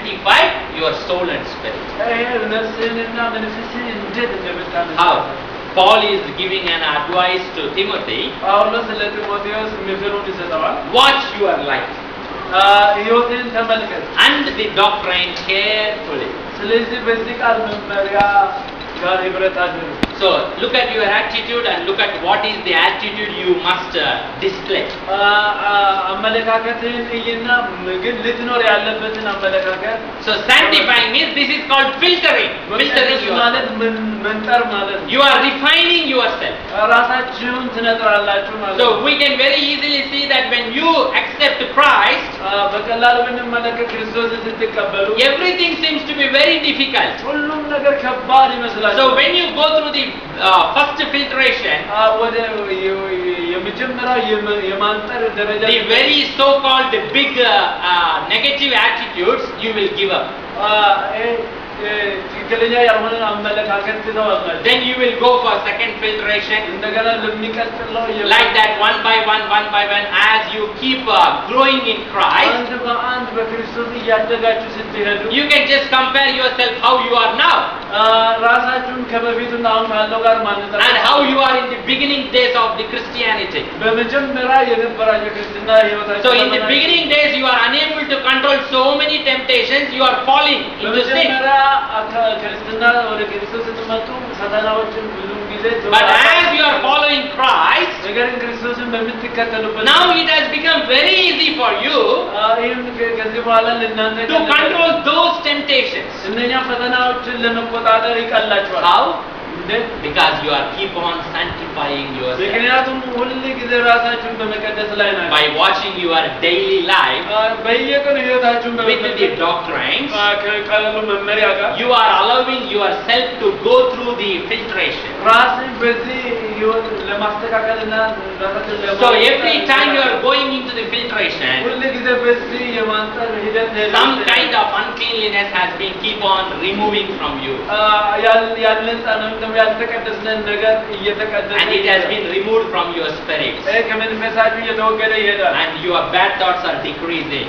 sanctify your soul and spirit. How? Paul is giving an advice to Timothy. Watch your life and the doctrine carefully. So look at your attitude and look at what is the attitude you must display. So sanctifying means this is called filtering. Filtering yourself. You are refining yourself. So we can very easily see that when you accept Christ, everything seems to be very difficult. So when you go through the first filtration, the very so-called big negative attitudes, you will give up. Then you will go for second filtration. Like that, one by one, as you keep growing in Christ, you can just compare yourself how you are now and how you are in the beginning days of the Christianity. So in the beginning days, you are unable to control so many temptations, you are falling into sin. But as you are following Christ, now it has become very easy for you to control those temptations. How? Because you are keep on sanctifying yourself by watching your daily life with the doctrines. You are allowing yourself to go through the filtration. So every time you are going into the filtration, some kind of uncleanliness has been keep on removing from you. And it has been removed from your spirit. And your bad thoughts are decreasing.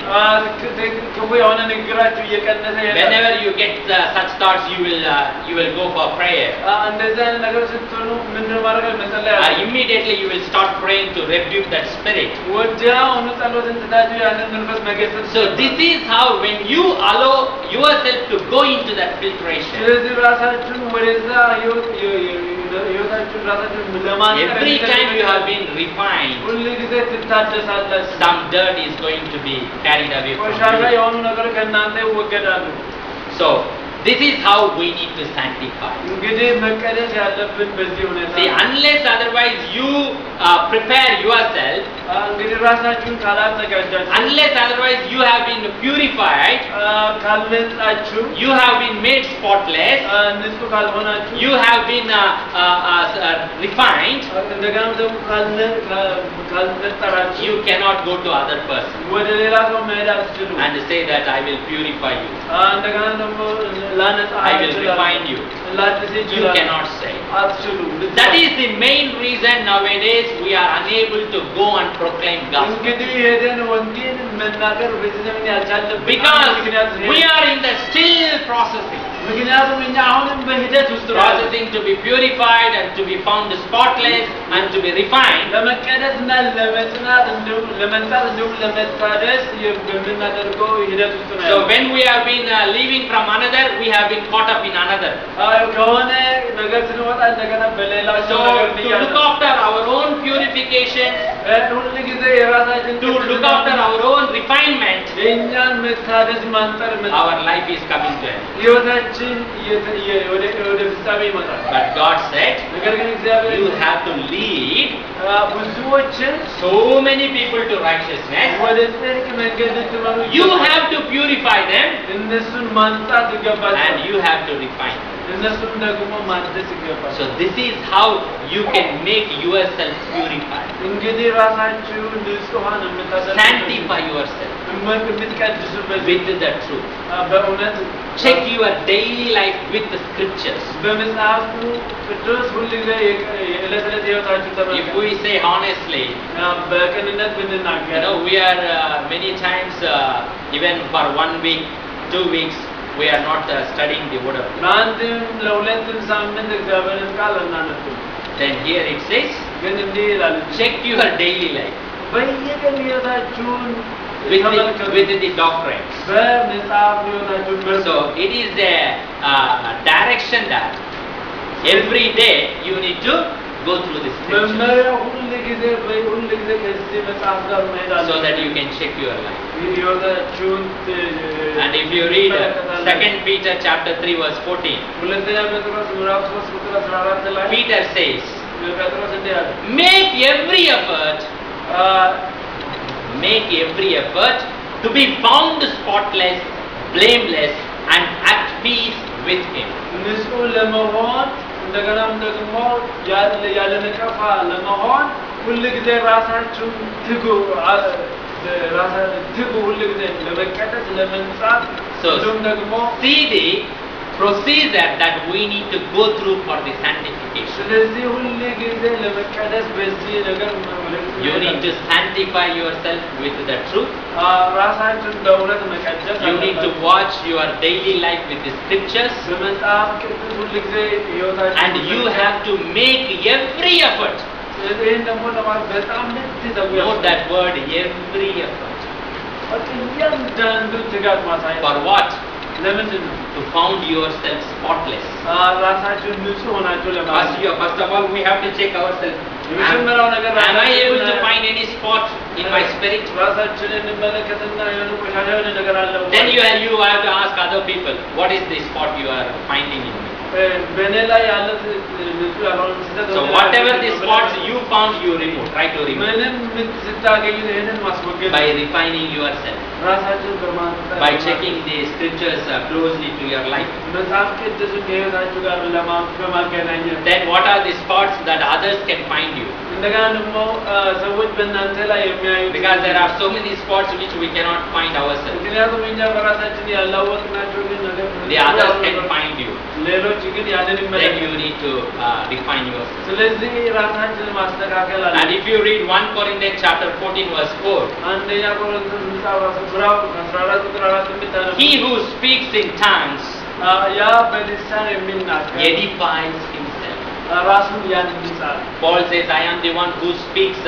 Whenever you get such thoughts, you will go for prayer. Immediately you will start praying to rebuke that spirit. So this is how, when you allow yourself to go into that filtration, every time you have been refined, some dirt is going to be carried away from you. So this is how we need to sanctify. See, unless otherwise you prepare yourself, unless otherwise you have been purified, you have been made spotless, you have been refined, you cannot go to other person and say that I will purify you, I will refine you. You cannot say. That is the main reason nowadays we are unable to go and proclaim gospel. Because we are in the still processing. Processing to be purified and to be found spotless and to be refined. So when we have been leaving from another, we have been caught up in another. So to look after our own purification, to look after our own refinement, our life is coming to end. But God said, you have to lead so many people to righteousness. You have to purify them and you have to refine them. So this is how you can make yourself purified. Sanctify yourself with the truth. Check your daily life with the scriptures. If we say honestly, we are many times, even for 1 week, 2 weeks we are not studying the word of God. Then here it says, check your daily life with the doctrines. So it is a direction that every day you need to go through this scripture so that you can check your life. And if you read 2 Peter chapter 3 verse 14, Peter says, make every effort to be found spotless, blameless, and at peace with him. እንደገናም ደግሞ ያለ ነቀፋ ለመሆን ሁሉ ጊዜ ራሳችሁን ትጉ ሁሉ ጊዜ ለመቀደስ ለመንጻት ደግሞ see the procedure that we need to go through for the sanctification. ስለዚህ ሁሉ ጊዜ ለመቀደስ በዚህ ነገር you need to sanctify yourself with the truth. ራሳችሁን በእውነት መቀደስ you need to watch your daily life with the scriptures. በመጽሐፍ ቅዱስ ሁሉ ጊዜ ህይወታችሁን and you have to make every effort. ይሄን ደግሞ ለማድረግ በጣም note that word, every effort. እያንዳንዱ ትጋት ማሳየት for what? ለምንድን ነው? to found yourself spotless. ራሳችሁን ንጹህ ሆናችሁ ለማለት first of all we have to check ourselves. የመጀመሪያው ነገር am I able to find any spot in my spirit? ራሳችንን እንመለከትና የሆነ ቆሻሻ የሆነ ነገር አለ then you have to ask other people, what is the spot you are finding in me? በእኔ ላይ ያለ ንጹህ ያልሆነ so whatever the spots you found, you remove, try to remove ምንም ስታገኙ ይሄንን ማስወገድ by refining yourself, ራሳችሁን በማንጻት by checking the scriptures closely to your life. መጽሐፍ ቅዱስን ከህይወታችሁ ጋር በማገናኘት then what are the spots that others can find you? እንደገና ደግሞ ሰዎች በእናንተ ላይ የሚያዩ because there are so many spots which we cannot find ourselves. ምክንያቱም እኛ በራሳችን ያላወቅናቸው ግን ነገር the others can find you. ሌሎች ግን ያንን then you need to refine yourself. ስለዚህ ራሳችንን ማስተካከል አለ and if you read 1 Corinthians chapter 14 verse 4, አንደኛ ቆሮንቶስ ምዕራፍ 14 ቁጥር 4 he who speaks in tongues ያ በልሳን የሚናገር edifies himself. ራሱን ያንጻል Paul says, I am the one who speaks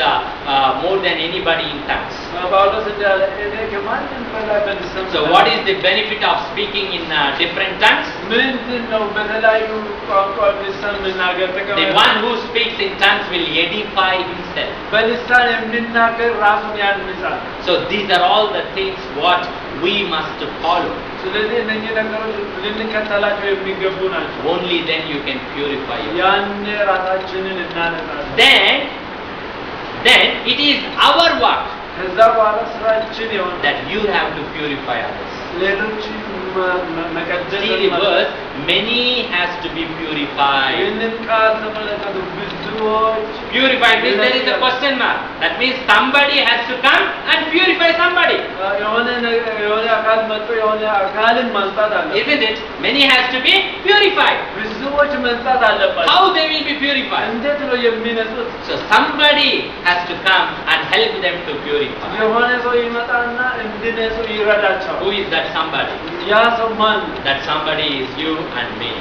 more than anybody in tongues. ጳውሎስ እንዳለ እኔ ከማንም በላይ በልሳን so what is the benefit of speaking in different tongues? ምንድነው በተለያዩ ቋንቋ በልሳን መናገር ጥቅም? the one who speaks in tongues will edify himself. በልሳን የሚናገር ራሱን ያንጻል. so these are all the things what we must follow. ስለዚህ እነኚህ ነገሮች ልንከተላቸው የሚገቡ ናቸው. only then you can purify yourself. ያን ራሳችንን እናነጻለን. then it is our work ከዛ በኋላ ስራችን ይሆናል that you have to purify others. ሌሎችን መቀደስ see the verse, many has to be purified. ይህንን ቃል ተመለከቱ ብዙዎች purified means there is a question mark. that means somebody has to come and purify somebody. የሆነ አካል መጥቶ የሆነ አካልን ማንጻት አለ. isn't it? many has to be purified. ብዙዎች መንጻት አለባቸው. how they will be purified? እንዴት ነው የሚነጹት? so somebody has to come and help them to purify. የሆነ ሰው ይመጣና እንዲነጹ ይረዳቸዋል. who is that somebody? ያ ሰው ማን? that somebody is you and me.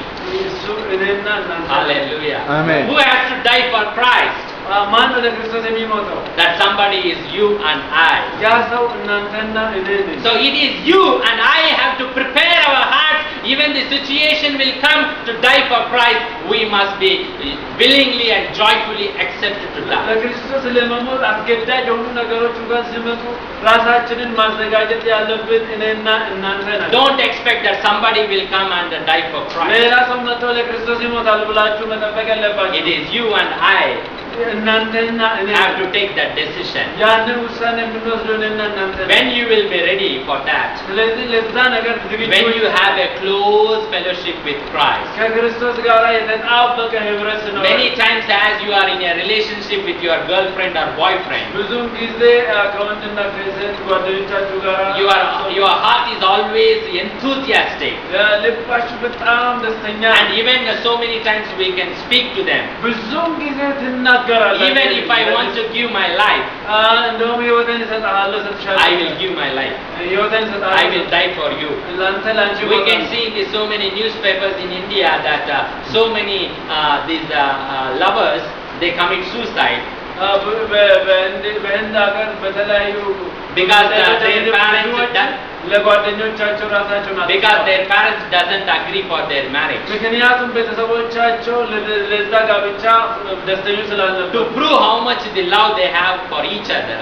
እሱ እኔና እናንተ. hallelujah. Amen. who has to die for Christ? ማን ነው ለክርስቶስ የሚሞተው? that somebody is you and I. ያ ሰው እናንተና እኔ ነን. so it is you and I have to prepare our hearts. even the situation will come to die for Christ, we must be willingly and joyfully accepted to die. ለክርስቶስ ለመሞት አስገዳጅ የሆኑ ነገሮች እንኳን ሲመጡ ራሳችንን ማዘጋጀት ያለብን እኔና እናንተ ነን. don't expect that somebody will come and die for Christ. ሌላ ሰው መጥቶ ለክርስቶስ ይሞታል ብላችሁ መጠበቅ የለባችሁ. it is you and I እናንተና እኔ have to take that decision. ያንን ውሳኔ የምንወስደው እኔና እናንተ ነን. when you will be ready for that, ስለዚህ ለዛ ነገር ዝግጁ when you have a close fellowship with Christ. ከክርስቶስ ጋር የተጣበቀ ህብረት ነው. many times as you are in a relationship with your girlfriend or boyfriend, ብዙም ጊዜ ከወንድና ከሴት ጓደኞቻችሁ ጋር your heart is always enthusiastic, ልባችሁ በጣም ደስተኛ and even so many times we can speak to them. ብዙም ጊዜ ትናገራላችሁ. ትናገራላችሁ። Even if I want to give my life, እንደውም ሕይወቴን እሰጥሃለሁ እሰጥሻለሁ። I will give my life. ሕይወቴን I እሰጥሃለሁ። will die for you. ለአንተ ለአንቺ We can see in so many newspapers in India that so many these lovers, they commit suicide በህንድ ሀገር በተለያዩ because their parents ለጓደኞቻቸው ራሳቸው ናቸው። because their parents doesn't agree for their marriage. ምክንያቱም ቤተሰቦቻቸው ለዛ ጋብቻ ደስተኞች ስላልነበሩ To prove how much the love they have for each other,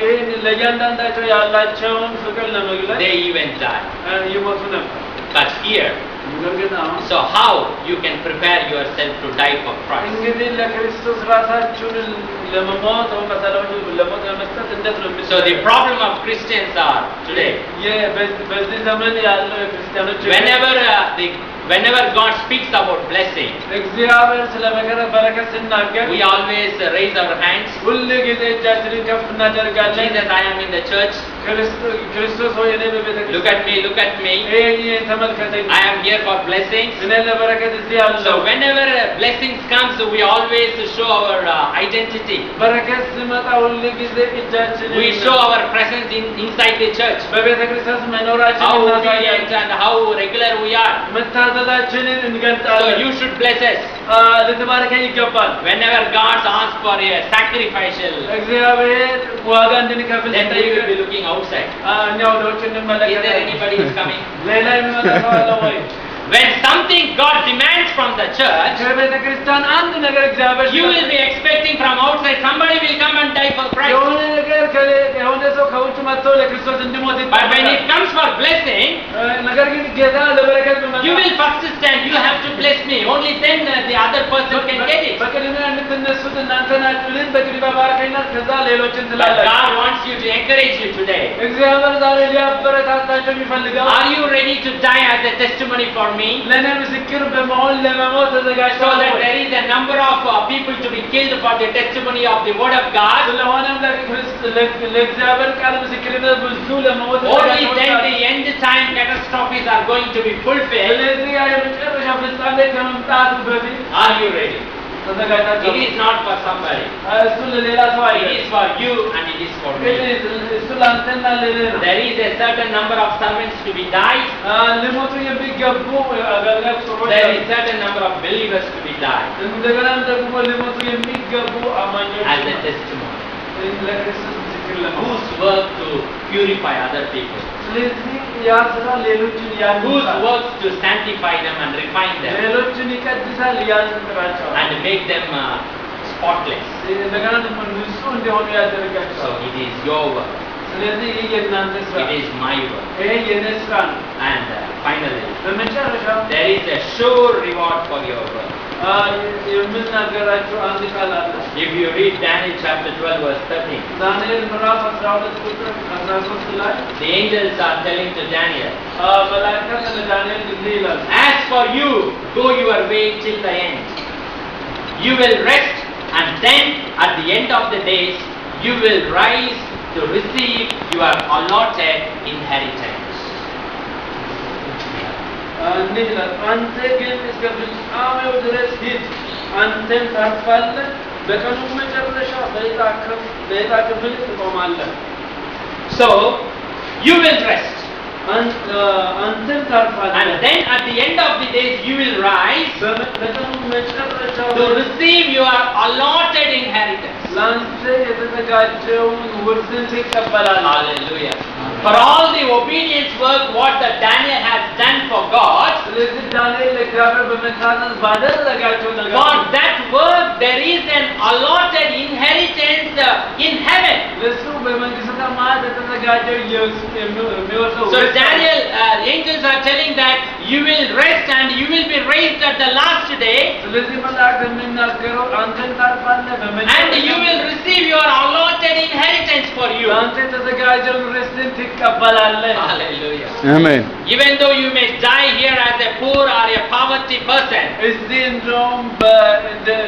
ይህን ለእያንዳንዳቸው ያላቸውን ፍቅር ለመግለጽ they even die. ይሞቱ ነበር። But here, ነገር ግን አሁን so how you can prepare yourself to die for Christ? እንግዲህ ለክርስቶስ ራሳችሁን ለመሞት ወይም በሰላም ለሞት ለመስጠት እንዴት ነው So the problem of Christians are today, በዚህ ዘመን ያለው የክርስቲያኖች whenever God speaks about blessing, እግዚአብሔር ስለ በረከት ሲናገር we always raise our hands. ሁሉ ጊዜ እጃችንን ከፍ እናደርጋለን። Jesus, I am in the church. ክርስቶስ ሆይ እኔ በቤተ Look at me, look at me. ክርስቲያን ተመልከተኝ። I am here for blessings. እኔ ለበረከት እዚህ ያለው። So whenever blessings comes, we always show our identity. በረከት ሲመጣ ሁሉ ጊዜ እጃችንን We show our presence inside the church. በቤተ ክርስቲያን መኖራችንን How እናሳያለን። obedient and how regular we are. መታዘዛችንን So እንገልጣለን። you should bless us. ልትባርከኝ ይገባል። Whenever God asks for a sacrificial, እግዚአብሔር ዋጋ እንድንከፍል then we will be ሲጠይቅ looking outside. እኛ ወደ ውጭ Is there እንመለከታለን። anybody who is coming? ሌላ የሚመጣ ሰው አለ ወይ? When something God demands from the church, ከቤተ ክርስቲያን አንድ ነገር እግዚአብሔር you will be expecting from outside somebody will come and die for Christ. የሆነ ነገር የሆነ ሰው ከውጭ መጥቶ ለክርስቶስ እንዲሞት But when it ይጠበቃል። comes for blessing, ነገር ግን ጌታ ለበረከት ቢመጣ you will first stand. You have to bless me. Only then the other person can get it. በቅድሚያ የምትነሱት እናንተ ናችሁ። በቅድሚያ ባርከኝና ከዛ ሌሎችን But ትላላችሁ። God wants you to encourage you today. እግዚአብሔር ዛሬ ሊያበረታታቸው የሚፈልገው Are you ready to die as a testimony for me? ለእኔ ምስክር በመሆን ለመሞት So ተዘጋጅተዋል that ወይ? there is a number of people to be killed for the testimony of the word of God. ስለሆነም ለእግዚአብሔር ቃል ምስክርነት ብዙ ለመሞት Only then ተዘጋጅተዋል። the end time catastrophes are going to be fulfilled. ስለዚህ ያ የመጨረሻ ፍጻሜ ከመምጣቱ በፊት Are you ready? ተዘጋጅታችሁ It is not for somebody. እሱ ለሌላ ሰው It አይደለም። is for you and it is for me. እሱ ለአንተና ለሌላ ነው። There is a certain number of servants to be died. ሊሞቱ የሚገቡ አገልጋይ ሰዎች There አሉ። is certain number of believers to be died እንደገናም ደግሞ ሊሞቱ የሚገቡ አማኞች as a ነው። testimony. ለክርስቶስ ምስክር ለመሆን Whose work to purify other people. ስለዚህ ያ ስራ ሌሎችን Whose ያንጻል፣ work to sanctify them and refine them ሌሎችን ይቀድሳል፣ ያንጽራቸዋል፣ and make them spotless. እንደገና ደግሞ ንጹህ እንዲሆኑ So ያደርጋቸዋል። it is your work. ስለዚህ ይህ የእናንተ ስራ፣ It is my work. ይሄ የኔ ስራ ነው። And finally, በመጨረሻ there is a sure reward for your work. የምናገራቸው አንድ ቃል አለ። If you read Daniel chapter 12 verse 13, ዳንኤል ምዕራፍ 12 ቁጥር 13 ላይ the angels are telling to Daniel, መላእክት ለዳንኤል እንዲህ ይላል፣ as for you, go your way till the end. You will rest, and then at the end of the days, you will rise to receive your allotted inheritance. እንዲህ ይላል፣ አንተ ግን እስከ ፍጻሜው ድረስ ሂድ፣ አንተም ታርፋለህ፣ በቀኑ መጨረሻ በዕጣ ክፍል ትቆማለህ። So, you will rest, አንተም ታርፋለህ፣ and then at the end of the days, you will rise በቀኑ መጨረሻ to receive your allotted inheritance. ለአንተ የተዘጋጀውን ውርስን ትቀበላለህ። Hallelujah. For all the obedience work what that Daniel has done for God, ስለዚህ ዳንኤል ለእግዚአብሔር በመታዘዝ ባደረጋቸው for ነገር that work there is an allotted inheritance in heaven. ለእሱ በመንግሥተ ሰማያት የተዘጋጀው የሚወርሰው So ውርስ Daniel, angels are telling that you will rest and you will be raised at the last day, ስለዚህ መላእክት የሚናገረው አንተን ታርፋለህ፣ and በመጨረሻ you will receive your allotted inheritance for you. ለአንተ የተዘጋጀውን ርስትን ትቀበላለህ። Hallelujah. Amen. Even though you may die here as a poor or a poverty person, እዚህ እንደውም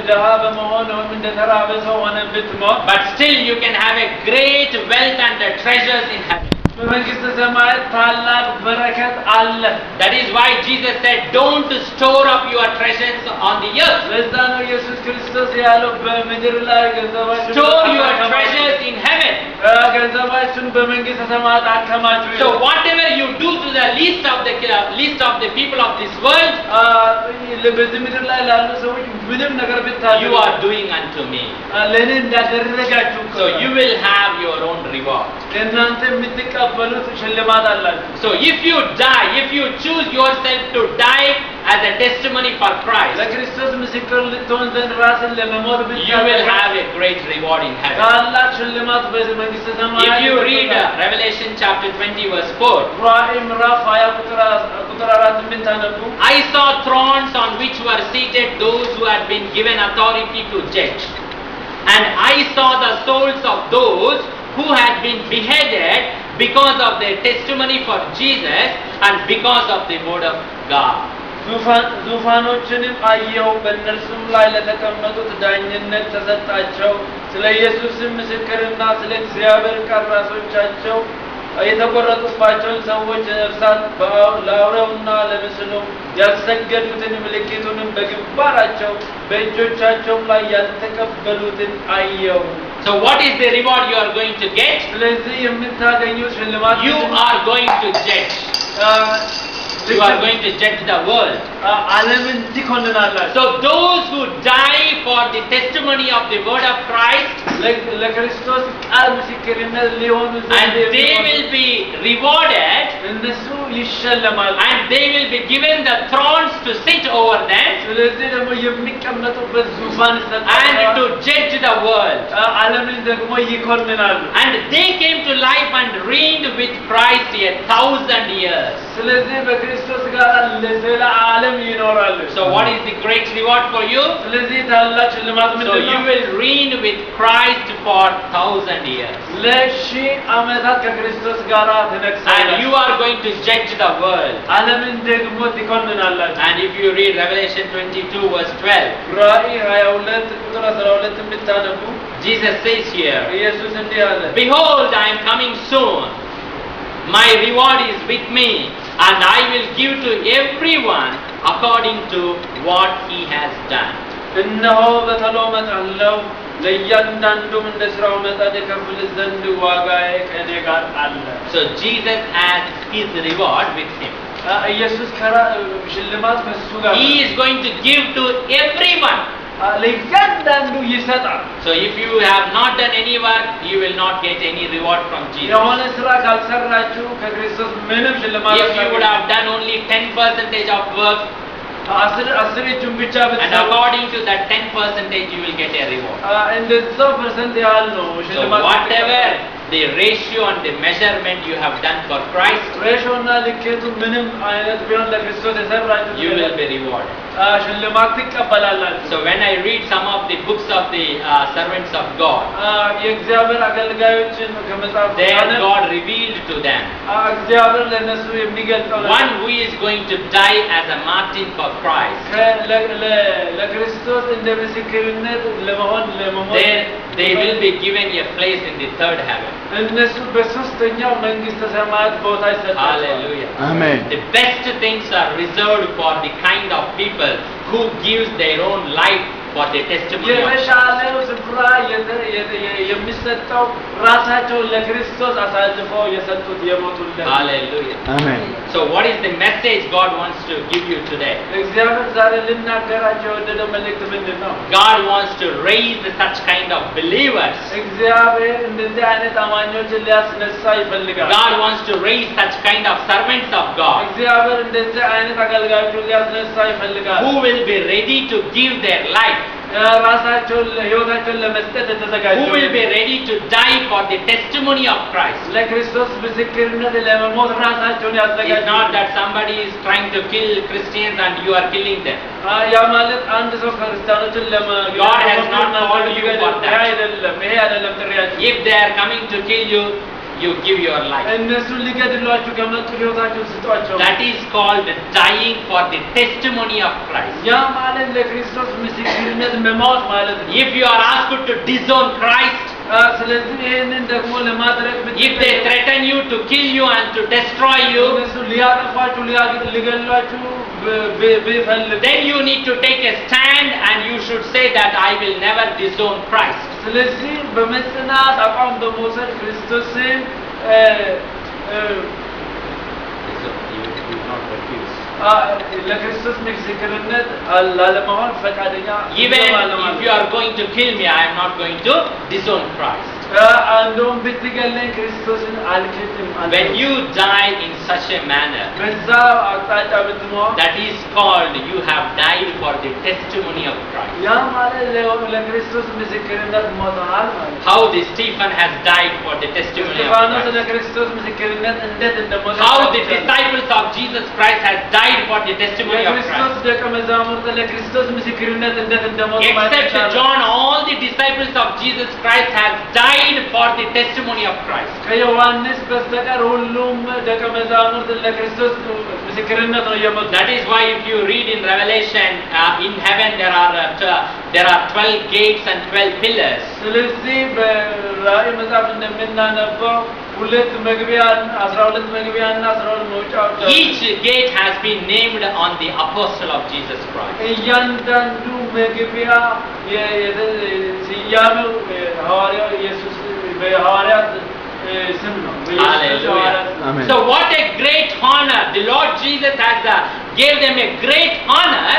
ድሃ በመሆን ወይም እንደ ተራበ ሰው ሆነ ብትሞት but still you can have a great wealth and treasures in heaven. በመንግስተ ሰማያት ታላቅ በረከት አለ። That is why Jesus said, don't store up your treasures on the earth. ለዛ ነው ኢየሱስ ክርስቶስ ያለው በምድር ላይ ገንዘባችሁን Store your treasures in heaven. ገንዘባችሁን በመንግስተ ሰማያት አከማቹ። So whatever you do to the least of the people of this world, በዚህ ምድር ላይ ላሉ ሰዎች ምንም ነገር ብታደርጉ you are doing unto me. ለእኔ እንዳደረጋችሁ So you will have your own reward. እናንተ የምትቀበሉት ሽልማት አላችሁ። So if you die, if you choose yourself to die as a testimony for Christ, ለክርስቶስ ምስክር ልትሆን ዘንድ ራስን ለመሞት you will have a great reward in heaven. ታላቅ ሽልማት በመንግስተ ሰማያት If you read Revelation chapter 20 verse 4, ራዕይ ምዕራፍ 20 ቁጥር 4 ብታነቡ I saw thrones on which were seated those who had been given authority to judge. And I saw the souls of those who had been beheaded because of their testimony for Jesus and because of the word of God. ዙፋኖችንም አየሁ፣ በእነርሱም ላይ ለተቀመጡት ዳኝነት ተሰጣቸው። ስለ ኢየሱስም ምስክርና ስለ እግዚአብሔር ቃል ራሶቻቸው የተቆረጡባቸውን ሰዎች ነፍሳት ለአውሬውና ለምስሉ ያልሰገዱትን ምልክቱንም በግንባራቸው በእጆቻቸውም ላይ ያልተቀበሉትን አየሁ። So what is the reward you are going to get? ስለዚህ የምታገኙት ሽልማት You are going to judge. You are going to judge the world. ዓለምን ትኮንናላችሁ። So those who die for the testimony of the word of Christ, ለክርስቶስ ቃል ምስክርነት ሊሆኑ and they will be rewarded, እነሱ ይሸለማሉ። and they will be given the thrones to sit over them, ስለዚህ ደግሞ የሚቀመጡበት ዙፋን and ይሰጣቸዋል። to judge the world. ዓለምን ደግሞ ይኮንናሉ። And they came to life and reigned with Christ 1,000 years. ስለዚህ በክርስቶስ ጋር ለዘላለም ይኖራሉ። So what is the great reward for you? ስለዚህ ታላቅ ሽልማት So ምንድን you ነው? will reign with Christ for 1,000 years. ለሺህ ዓመታት ከክርስቶስ ጋር And ትነግሳላችሁ። you are going to judge the world. ዓለምን ደግሞ ትኮንናላችሁ። And if you read Revelation 22 verse 12, ራዕይ 22 ቁጥር 12 ብታነቡ Jesus says here, ኢየሱስ እንዲህ አለ፣ behold, I am coming soon. My reward is with me, and I will give to everyone according to what he has done. እነሆ በቶሎ እመጣለሁ፣ ለእያንዳንዱም እንደ ሥራው መጠን እከፍል ዘንድ ዋጋዬ ከእኔ ጋር አለ። So Jesus has his reward with him. ኢየሱስ ሽልማት ከእሱ ጋር He is going to give to everyone. ለእያንዳንዱ ይሰጣል። So if you have not done any work, you will not get any reward from Jesus. የሆነ ስራ ካልሰራችሁ ከክርስቶስ ምንም ሽልማት If you would have done only 10% of work, አስር እጁን ብቻ and ብትሰሩ according to that 10% you will get a reward. እንደዛው ፐርሰንት ያህል ነው So ሽልማት። whatever the ratio and the measurement you have done for Christ, ሬሾና ልኬቱ ምንም አይነት ቢሆን ለክርስቶስ የሰራችሁ you will be rewarded. ሽልማት ትቀበላላችሁ። So when I read some of the books of the servants of God, የእግዚአብሔር አገልጋዮችን ከመጽሐፍ there God revealed to them እግዚአብሔር ለነሱ የሚገልጠው one who is going to die as a martyr for Christ. ለክርስቶስ እንደ ምስክርነት ለመሆን ለመሞት There they will be given a place in the third heaven. እነሱ በሶስተኛው መንግስተ ሰማያት ቦታ ይሰጣቸዋል። Hallelujah. Amen. The best things are reserved for the kind of people who gives their own life for the testimony of Christ. የተሻለው ስፍራ የሚሰጠው ራሳቸውን ለክርስቶስ አሳልፈው የሰጡት የሞቱለት። Hallelujah. Amen. So what is the message God wants to give you today? እግዚአብሔር ዛሬ ልናገራቸው የወደደው መልእክት ምንድን ነው? God wants to raise such kind of believers. እግዚአብሔር እንደዚህ አይነት አማኞችን ሊያስነሳ ይፈልጋል። God wants to raise such kind of servants of God እግዚአብሔር እንደዚህ አይነት አገልጋዮችን ሊያስነሳ ይፈልጋል። who will be ready to give their life, ራሳቸውን ህይወታቸውን ለመስጠት የተዘጋጁ who will be ready to die for the testimony of Christ. ለክርስቶስ ምስክርነት ለመሞት ራሳቸውን ያዘጋጁ። It's not that somebody is trying to kill Christians and you are killing them. ያ ማለት አንድ ሰው ክርስቲያኖችን God has not called you for that. አይደለም፣ ይሄ አይደለም ጥሪያችሁ። If they are coming to kill you, you give your life. እነሱን ሊገድሏችሁ ከመጡ ህይወታቸውን ስጧቸው። That is called dying for the testimony of Christ. ያ ማለት ለክርስቶስ ምስክርነት መሞት ማለት ነው። If you are asked to disown Christ, ስለዚህ ይሄንን ደግሞ ለማድረግ If they threaten you to kill you and to destroy you, እነሱ ሊያጠፋችሁ ሊገሏችሁ ቢፈልጉ then you need to take a stand and you should say that I will never disown Christ. ስለዚህ በመጽናት አቋም በመውሰድ ክርስቶስን ለክርስቶስ ምስክርነት ላለመሆን ፈቃደኛ Even if you are going to kill me, I am not going to disown Christ. እንደውም ብትገለኝ ክርስቶስን አልክድም። When you die in such a manner, በዛ አቅጣጫ ብትሞት that is called you have died for the testimony of Christ. ያ ማለት ለክርስቶስ ምስክርነት ሞተሃል ማለት ነው። How the Stephen has died for the testimony of እስጢፋኖስ Christ. ለክርስቶስ ምስክርነት እንዴት እንደሞተ How the disciples of Jesus Christ has died for the testimony of የክርስቶስ Christ. ደቀ መዛሙርት ለክርስቶስ ምስክርነት እንዴት እንደሞቱ Except John, all the disciples of Jesus Christ has died for the testimony of Christ. ከዮሐንስ በስተቀር ሁሉም ደቀ መዛሙርት ለክርስቶስ ምስክርነት ነው የሞቱት። That is why if you read in Revelation, in heaven there are 12 gates and 12 pillars. ስለዚህ በራእይ መጽሐፍ እንደምናነበው ሁለት መግቢያ 12 መግቢያና 12 መውጫዎች አሉ። Each gate has been named on the apostle of Jesus Christ. እያንዳንዱ መግቢያ ስያሜው ሐዋርያው ኢየሱስ በሐዋርያት ስም ነው። Hallelujah. So what a great honor. The Lord Jesus has gave them a great honor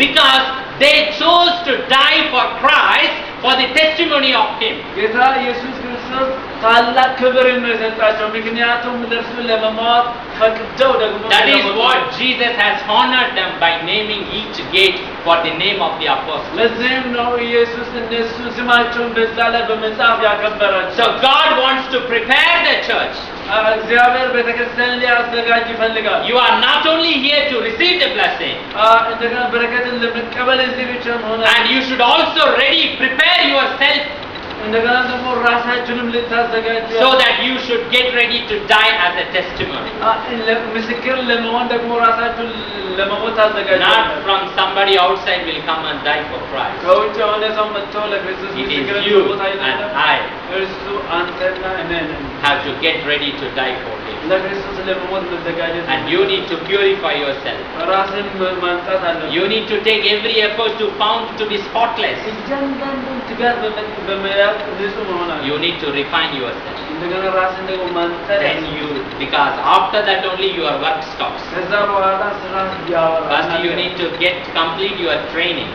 because they chose to die for Christ for the testimony of Him. ጌታ ኢየሱስ ክርስቶስ ታላቅ ክብር ነው የሰጣቸው ምክንያቱም ለእርሱ ለመሞት ፈቅደው ደግሞ That is what Jesus has honored them by naming each gate for the name of the apostle. ለዚህም ነው ኢየሱስ እነሱ ስማቸውን በዛ ላይ በመጽሐፍ ያከበራቸው። So God wants to prepare the church. እግዚአብሔር ቤተክርስቲያንን ሊያዘጋጅ ይፈልጋል። You are not only here to receive the blessing, እንደገና በረከትን ለመቀበል እዚህ ብቻ መሆን and you should also ready prepare yourself እንደገና ደግሞ ራሳችሁንም ልታዘጋጁ so that you should get ready to die as a testimony. ምስክር ለመሆን ደግሞ ራሳችሁን ለመሞት አዘጋጁ። Not from somebody outside will come and die for Christ. ከውጭ የሆነ ሰው መጥቶ ለክርስቶስ It ምስክር is you ለመሞት አይደለም። and I እርሱ አንተና እኔ ነን። have to get ready to die for Him. ለክርስቶስ ለመሞት መዘጋጀት And you need to purify yourself. ራስን ማንጻት አለብህ። You need to take every effort to found to be spotless. እያንዳንዱን ትጋት በመያዝ ንጹህ መሆን አለብህ። You need to refine yourself. እንደገና ራስን ደግሞ ማንጻት Then you, because after that only your work stops. ከዛ በኋላ ስራ ያወራል። First you need to complete your training.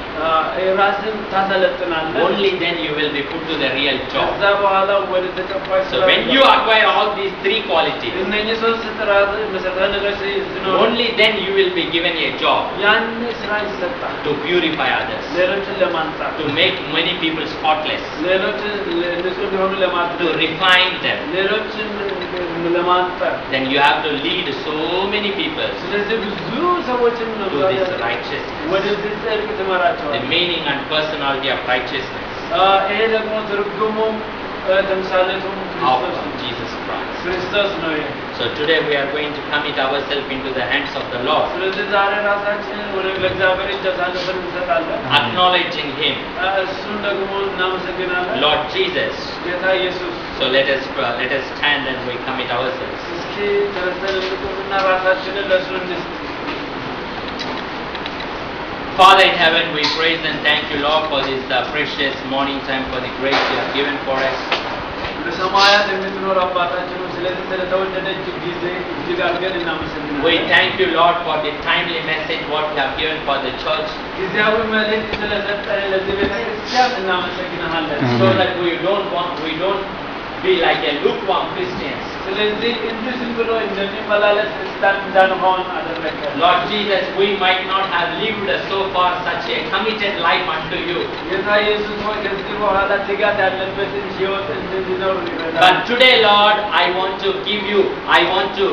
ራስን ታሰለጥናለህ። Only then you will be put to the real job. ከዛ በኋላ ወደ ተቀባይ So when you acquire all these three qualities, እነኚህ ሶስት ጥራት መሰረታዊ ነገር ሲኖር only then you will be given a job ያን ስራ ይሰጣል። to purify others, ሌሎችን ለማንጻት to make many people spotless, ሌሎችን ንጹህ እንዲሆኑ to ለማድረግ refine them. ሌሎችን ለማንጻት Then you have to lead so many people ስለዚህ ብዙ ሰዎችን ነው to this righteousness. ወደዚህ ጽድቅ ትመራቸዋል። The meaning and personality of righteousness ይሄ ደግሞ ትርጉሙም ተምሳሌቱም of ክርስቶስ ነው። Jesus Christ. ክርስቶስ ነው ይሄ። So today we are going to commit ourselves into the hands of the Lord, ስለዚህ ዛሬ ራሳችንን ወደ እግዚአብሔር እጅ አሳልፈን እንሰጣለን። acknowledging Him, እሱን ደግሞ እናመሰግናለን። Lord Jesus. ጌታ ኢየሱስ So let us stand and we commit ourselves. እስኪ ተነስተን እንቁምና ራሳችንን ለእሱ እንስጥ። Father in heaven, we praise and thank you, Lord, for this precious morning time, for the grace you have given for us. በሰማያት የምትኖር አባታችን ሆይ ስለዚህ ስለተወደደች ጊዜ እጅግ አድርገን እናመሰግናለን። We thank you, Lord, for the timely message what you have given for the church, ጊዜያዊ መልእክት ስለሰጠን ለዚህ ቤተክርስቲያን እናመሰግናለን። so that we don't be like a lukewarm Christians. ስለዚህ እንዲህ ዝም ብሎ እንደሚመላለስ ክርስቲያን እንዳንሆን አደረገን። Lord Jesus, we might not have lived so far such a committed life unto you. ጌታ ኢየሱስ ሆይ ከዚህ በኋላ ትጋት ያለበትን ሕይወት እንድንኖር ይረዳል። But today, Lord, I want to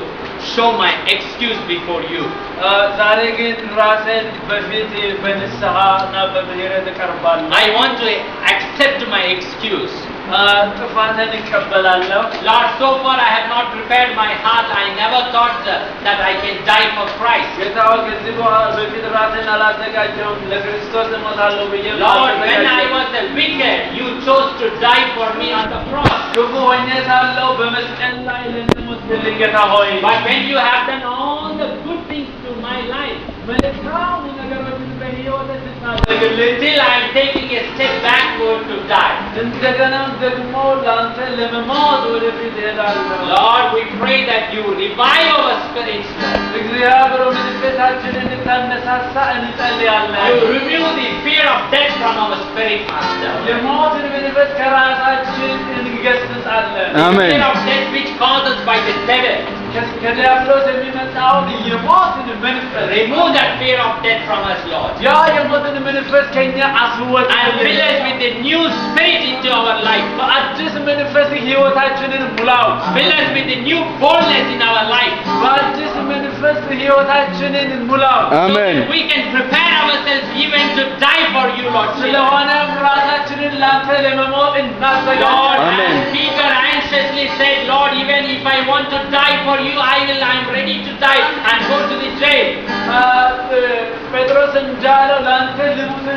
show my excuse before you. ዛሬ ግን ራሴን በፊት በንስሐ እና በምህረት እቀርባለሁ። I want to accept my excuse. ጥፋትን እቀበላለሁ። Lord, so far I have not prepared my heart. I never thought that I can die for Christ. ጌታ ሆይ ከዚህ በፊት ራሴን አላዘጋጀሁም ለክርስቶስ እሞታለሁ ብዬ Lord, when I was a wicked, you chose to die for me on the cross. ክፉ ሆኜ ሳለሁ በመስቀል ላይ ልትሞትልኝ ጌታ ሆይ But when you have done all the good things to my life, መልካም ነገሮችን በሕይወቴ ስታደርግልኝ still I am taking a step backward to die. እንደገና ደግሞ ለአንተ ለመሞት ወደፊት እሄዳለሁ። Lord, we pray that you revive our spirits. እግዚአብሔር መንፈሳችንን እንድታነሳሳ እንጸልያለን። You remove the fear of death from our spirit, Master. የሞትን መንፈስ ከራሳችን እንገስጻለን። Amen. The fear of death which caused by the devil. ከዲያብሎስ የሚመጣውን የሞትን መንፈስ Remove that fear of death from us, Lord. ያ የሞትን መንፈስ ከኛ አስወጥ And fill us with a new spirit into our life. በአዲስ መንፈስ ሕይወታችንን ሙላው። Fill us with a new boldness in our life. በአዲስ መንፈስ ሕይወታችንን ሙላው። Amen. So that we can prepare ourselves even to die for you, Lord. ስለሆነም ራሳችንን ላንተ ለመሞት Lord, እናዘጋጃለን። Amen. as Peter anxiously said, Lord, even if I want to die for you, I'm ready to die and go to the jail. ጴጥሮስ እንዳለው ላንተ ልሙት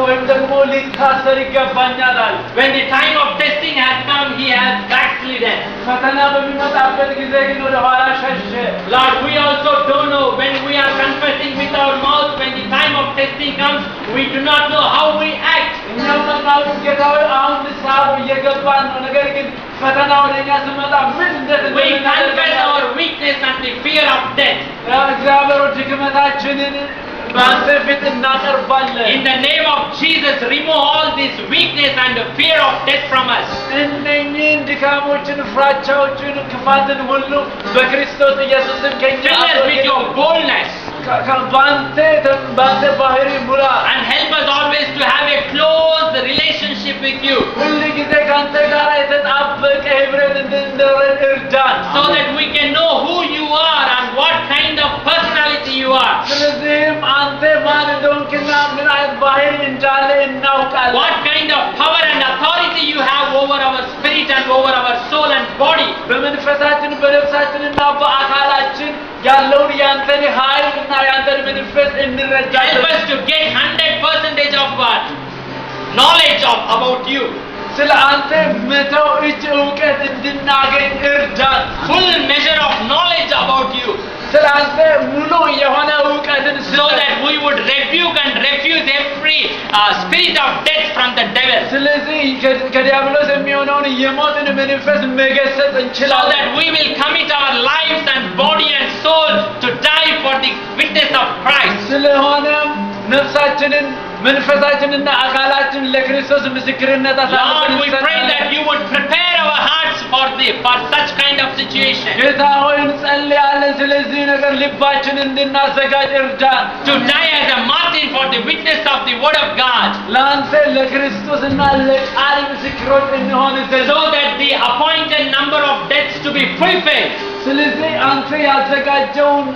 ወይም ደግሞ ሊታሰር ይገባኛል አለ። When the time of testing has come, he has backslidden. ፈተና በሚመጣበት ጊዜ ግን ወደ ኋላ ሸሸ። Lord, we also don't know when we are confessing with our mouth, when the time of testing comes, we do not know how we act. እኛም መናወቅ ጌታ ሆይ አሁን ንስሐ እየገባን ነው። ነገር ግን ፈተና ወደ እኛ ስመጣ ምን We confess our weakness and the fear of death. እግዚአብሔር ድክመታችንን በአንተ ፊት እናቀርባለን። In the name of Jesus, remove all this weakness and the fear of death from us. እነኚህን ድካሞችን፣ ፍራቻዎችን፣ ክፋትን ሁሉ በክርስቶስ ኢየሱስም ከኛ Fill us with your boldness በአንተ ባህሪ ሙላ and help us always to have a close relationship with you, ሁል ጊዜ ከአንተ ጋር የተጣበቀ ህብረት እንድንኖረን እርዳን። so that we can know who you are and what kind of personality you are. ስለዚህም አንተ ማን እንደሆንክና ምን አይነት ባህሪ እንዳለ እናውቃለን። What kind of power and authority you have over our spirit and over our soul and body. በመንፈሳችን በነፍሳችንና በአካላችን ያለውን ያንተን ኃይልና ያንተን መንፈስ Help እንረዳለን። us to get 100% of what? Knowledge about you. ስለ አንተ መተው እጅ እውቀት እንድናገኝ እርዳን። Full measure of knowledge about you. ስለ አንተ ሙሉ የሆነ እውቀትን So that we would rebuke and refuse every spirit of death from the devil. ስለዚህ ከዲያብሎስ የሚሆነውን የሞትን መንፈስ መገሰጽ So እንችላለን። that we will commit our lives and body and soul to die for the witness of Christ. ስለሆነም ነፍሳችንን መንፈሳችንና አካላችን ለክርስቶስ ምስክርነት Lord, we pray አሳልፈን that you would prepare our hearts for such kind of situation. ጌታ ሆይ እንጸልያለን። ስለዚህ ነገር ልባችን እንድናዘጋጅ እርዳን። To die as a martyr for the witness of the word of God. ለአንተ ለክርስቶስና ለቃል ምስክሮች እንሆን ዘንድ So that the appointed number of deaths to be fulfilled. ስለዚህ አንተ ያዘጋጀውን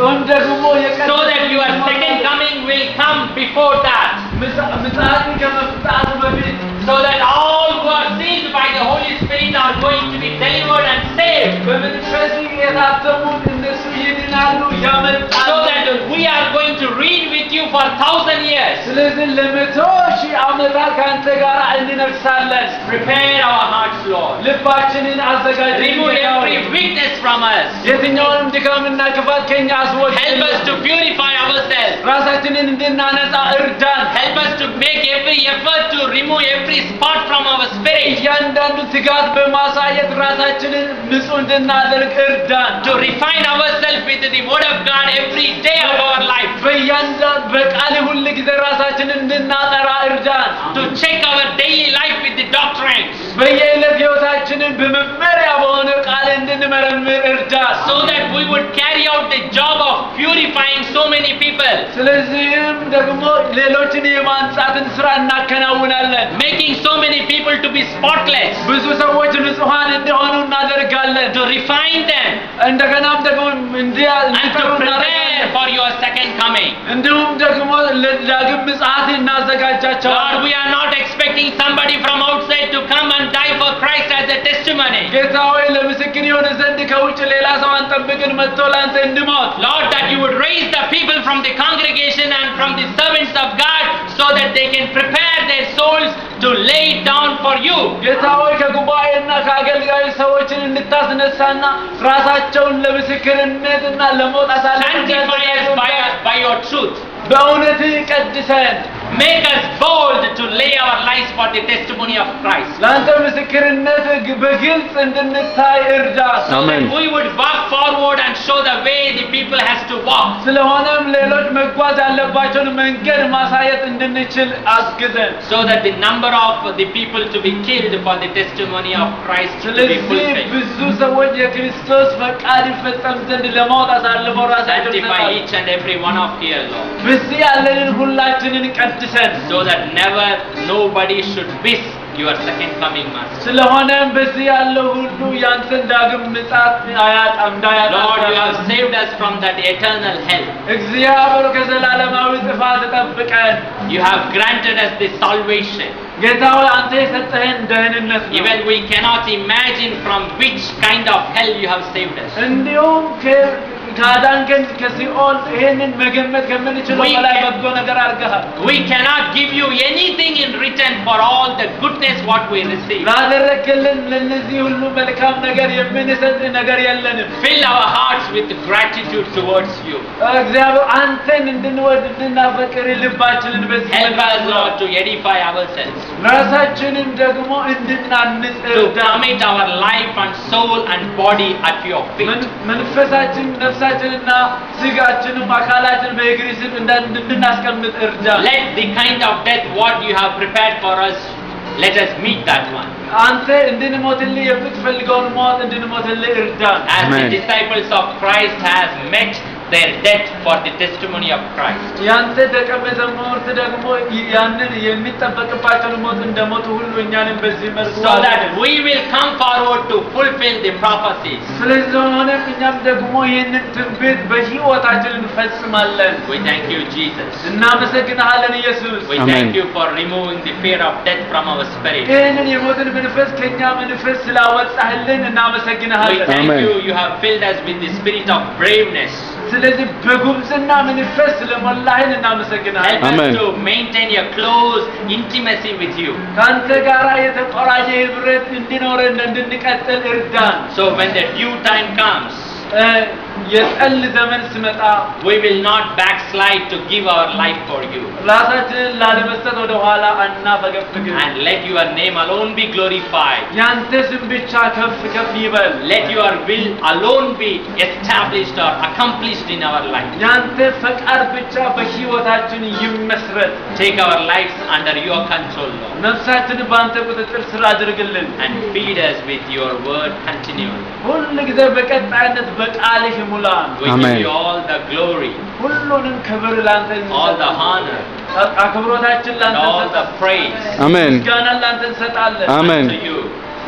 ወይም ደግሞ So that your second coming will come before that. ምጽአት ከመምጣቱ በፊት So that all who are sealed by the Holy Spirit are going to be delivered and saved. በመንፈስ የታተሙት እነሱ ይድናሉ፣ ያመልጣሉ። So that we are going to reign with you for 1,000 years. ስለዚህ ለመቶ ሺህ ዓመታት ከአንተ ጋር እንነግሳለን። Prepare our hearts, Lord. ልባችንን አዘጋጅ። Remove every weakness from us. የትኛውንም ድካምና ክፋት ከኛ አስወግድ። Help us to purify ourselves. ራሳችንን እንድናነጻ እርዳን። Help us to make every effort to remove every spot from our spirit. እያንዳንዱ ትጋት በማሳየት ራሳችንን ንጹህ እንድናደርግ እርዳን። To refine ourselves with the word of God every day of our life. በእያንዳንዱ በቃል ሁል ጊዜ ራሳችንን እንድናጠራ እርዳን። To check our daily life with the doctrines. በየዕለት ሕይወታችንን በመመሪያ በሆነ ቃል እንድንመረምር እርዳን። So that we would carry out the job of purifying so many people. ስለዚህም ደግሞ ሌሎችን የማንጻትን ስራ እናከናውናለን። Making so many people to be spotless. ብዙ ሰዎች ንጹሃን እንዲሆኑ እናደርጋለን። To refine them. እንደገናም ደግሞ And to prepare for your second coming. እንዲሁም ደግሞ ለዳግም ምጽአት እናዘጋጃቸዋለን። Lord, we are not expecting somebody from outside to come and die for Christ as a testimony. ጌታ ሆይ ለምስክር የሆነ ዘንድ ከውጭ ሌላ ሰው አንጠብቅን መጥቶ ለአንተ እንድሞት። Lord, that you would raise the people from the congregation and from the servants of God so that they can prepare their souls to lay it down for you. ጌታ ሆይ ከጉባኤና ከአገልጋይ ሰዎችን እንድታስነሳና ራሳቸውን ለምስክርነትና ለሞት Sanctify us by your truth. በእውነት ቀድሰን Make us bold to lay our lives for the testimony of Christ. ለአንተ ምስክርነት በግልጽ እንድንታይ እርዳን። So that we would walk forward and show the way the people has to walk. ስለሆነም ሌሎች መጓዝ ያለባቸውን መንገድ ማሳየት እንድንችል አግዘን። So that the number of the people to be killed for the testimony of Christ to be ስለዚህ fulfilled. ብዙ ሰዎች የክርስቶስ ፈቃድ ይፈጸም ዘንድ ለማውጣት አሳልፈው ራሳቸውን Sanctify ይሰጣሉ። each and every one of here, Lord. በዚህ ያለንን ሁላችንን ቀድሰን So that never nobody should miss your second coming, Master. ስለሆነም በዚህ ያለው ሁሉ ያንተን ዳግም ምጽአት እንዳያጣ Lord, you have saved us from that eternal hell. እግዚአብሔር ከዘላለማዊ ጥፋት ጠብቀን። You have granted us the salvation. ጌታ ሆይ አንተ የሰጠህን ደህንነት ነው። Even we cannot imagine from which kind of hell you have saved us. እንዲሁም ካዳንከን ከሲኦል ይሄንን መገመት ከምንችለው በላይ በጎ ነገር አድርገሃል። We cannot give you anything in return for all the goodness what we receive. ላደረክልን ለነዚህ ሁሉ መልካም ነገር የምንሰጥ ነገር የለንም። Fill our hearts with gratitude towards you. እግዚአብሔር አንተን እንድንወድ እንድናፈቅር ልባችንን በዚህ Help us, Lord, to edify ourselves. ራሳችንን ደግሞ እንድናንጽ To እርዳን። commit our life and soul and body at your feet. መንፈሳችን ነፍሳችንና ስጋችንም አካላችን በእግርህ ስር እንድናስቀምጥ እርዳን። Let the kind of death what you have prepared for us, let us meet that one. አንተ እንድንሞትልህ የምትፈልገውን ሞት እንድንሞትልህ እርዳን። As the disciples of Christ has met their death for the testimony of Christ. ያንተ ደቀ መዛሙርት ደግሞ ያንን የሚጠበቅባቸውን ሞት እንደሞቱ ሁሉ እኛንም በዚህ መልኩ So that we will come forward to fulfill the prophecies. ስለዚህ እኛም ደግሞ ይህንን ትንቢት በሕይወታችን እንፈጽማለን። We thank you, Jesus. እናመሰግንሃለን ኢየሱስ። We thank you for removing the fear of death from our spirit. ይህንን የሞትን መንፈስ ከእኛ መንፈስ ስላወጣህልን We እናመሰግንሃለን። thank you, you have filled us with the spirit of braveness. ስለዚህ በጉብዝና መንፈስ ስለሞላህን እናመሰግንሃለን። Help us to maintain a close intimacy with you. ከአንተ ጋር የተቆራኘ ህብረት እንዲኖረን እንድንቀጥል እርዳን። So when the due time comes, የጠል ዘመን ሲመጣ we will not backslide to give our life for you. ራሳችንን ላለመስጠት ወደ ኋላ አናፈገፍግም። And let your name alone be glorified. ያንተ ስም ብቻ ከፍ ከፍ ይበል። Let your will alone be established or accomplished in our life. ያንተ ፈቃድ ብቻ በሕይወታችን ይመስረት። Take our lives under your control, Lord. ነፍሳችንን በአንተ ቁጥጥር ስር አድርግልን። And feed us with your word continually. ሁል ጊዜ በቀጣይነት በቃልህ ሙላን። We give you all the glory, ሁሉንም ክብር ላንተ all the honor, አክብሮታችን and ላንተ all the praise Amen. ምስጋና ላንተ እንሰጣለን። Amen. to you.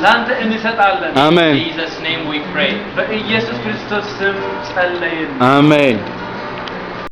ላንተ እንሰጣለን። Amen. In Jesus' name we pray. በኢየሱስ ክርስቶስ ስም ጸለይን። Amen.